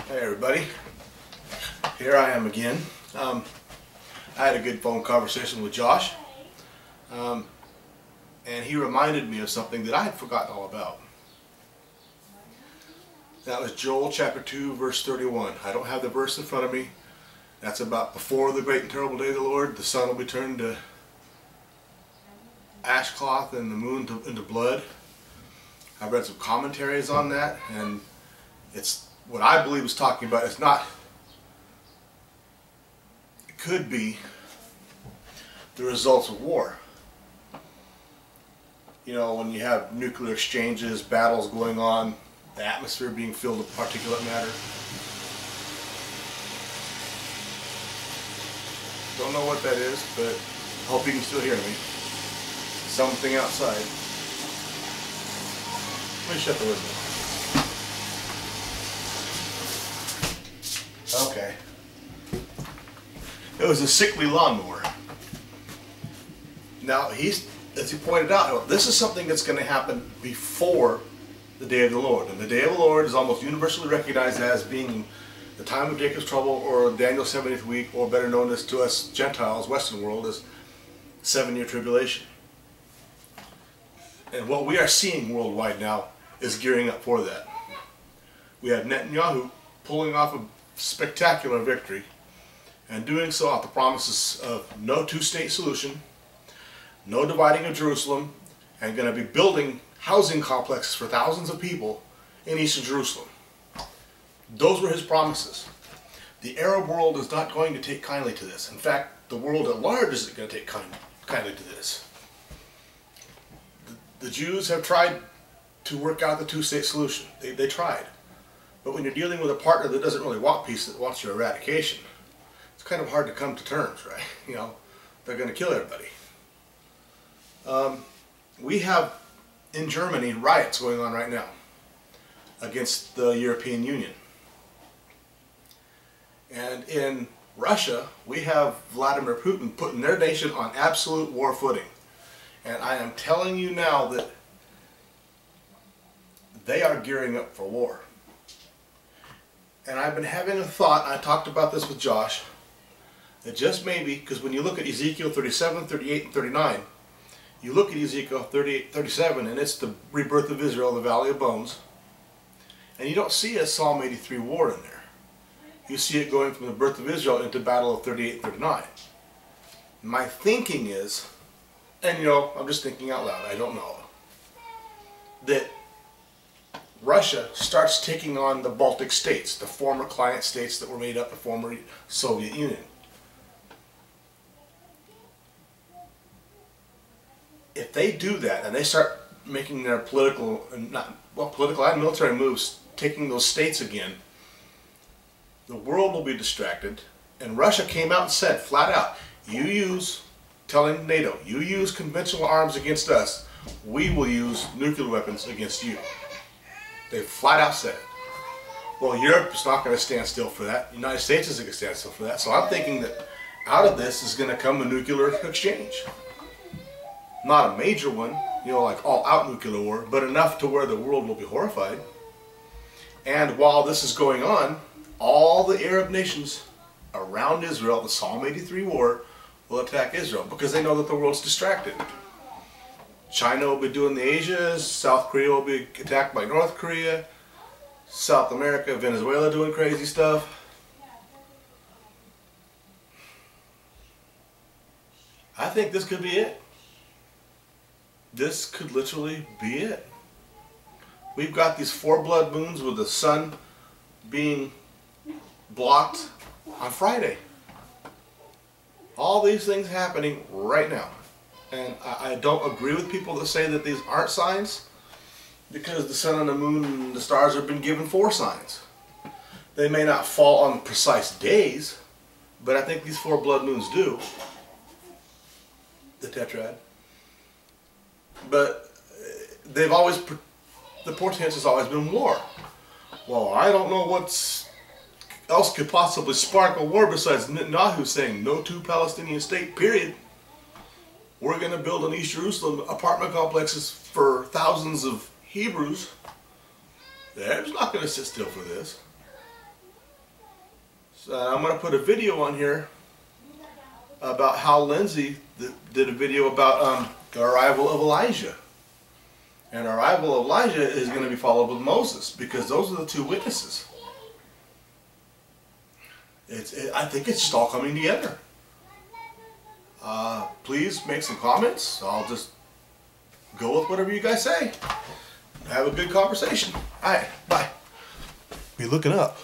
Hey everybody, here I am again. I had a good phone conversation with Josh, and he reminded me of something that I had forgotten all about. That was Joel chapter 2 verse 31. I don't have the verse in front of me. That's about before the great and terrible day of the Lord, the sun will be turned to ash cloth and the moon into blood. I've read some commentaries on that, and it's what I believe is talking about. It's not, it could be the results of war. You know, when you have nuclear exchanges, battles going on, the atmosphere being filled with particulate matter. Don't know what that is, but I hope you can still hear me. Something outside. Let me shut the window. Okay. It was a sickly lawnmower. Now, as he pointed out, this is something that's going to happen before the day of the Lord. And the day of the Lord is almost universally recognized as being the time of Jacob's trouble, or Daniel's 70th week, or better known as to us Gentiles, Western world, as 7-year tribulation. And what we are seeing worldwide now is gearing up for that. We have Netanyahu pulling off a spectacular victory, and doing so off the promises of no two-state solution, no dividing of Jerusalem, and going to be building housing complexes for thousands of people in eastern Jerusalem. Those were his promises. The Arab world is not going to take kindly to this. In fact, the world at large isn't going to take kindly to this. The Jews have tried to work out the two-state solution. They tried. But when you're dealing with a partner that doesn't really want peace, that wants your eradication, it's kind of hard to come to terms, right? You know, they're going to kill everybody. We have, in Germany, riots going on right now against the European Union. And in Russia, we have Vladimir Putin putting their nation on absolute war footing. And I am telling you now that they are gearing up for war. And I've been having a thought, and I talked about this with Josh, that just maybe, because when you look at Ezekiel 37, 38, and 39, you look at Ezekiel 38, 37, and it's the rebirth of Israel, the Valley of Bones, and you don't see a Psalm 83 war in there. You see it going from the birth of Israel into battle of 38 and 39. My thinking is, and you know, I'm just thinking out loud, I don't know, that Russia starts taking on the Baltic states, the former client states that were made up of the former Soviet Union. If they do that and they start making their political and military moves, taking those states again, the world will be distracted. And Russia came out and said flat out, telling NATO, you use conventional arms against us, we will use nuclear weapons against you. They flat out said it. Well, Europe is not going to stand still for that. The United States isn't going to stand still for that. So I'm thinking that out of this is going to come a nuclear exchange. Not a major one, you know, like all-out nuclear war, but enough to where the world will be horrified. And while this is going on, all the Arab nations around Israel, the Psalm 83 war, will attack Israel because they know that the world's distracted. China will be doing the Asias, South Korea will be attacked by North Korea, South America, Venezuela doing crazy stuff. I think this could be it. This could literally be it. We've got these 4 blood moons with the sun being blocked on Friday. All these things happening right now. And I don't agree with people that say that these aren't signs, because the sun and the moon and the stars have been given 4 signs. They may not fall on precise days, but I think these 4 blood moons do. The tetrad. But they've always, the portent has always been war. Well, I don't know what else could possibly spark a war besides Netanyahu saying no to Palestinian state, period. We're going to build in East Jerusalem apartment complexes for thousands of Hebrews. They're not going to sit still for this. So I'm going to put a video on here about how Lindsay did a video about the arrival of Elijah. And the arrival of Elijah is going to be followed with Moses, because those are the two witnesses. I think it's just all coming together. Please make some comments. I'll just go with whatever you guys say. Have a good conversation. All right, bye. Be looking up.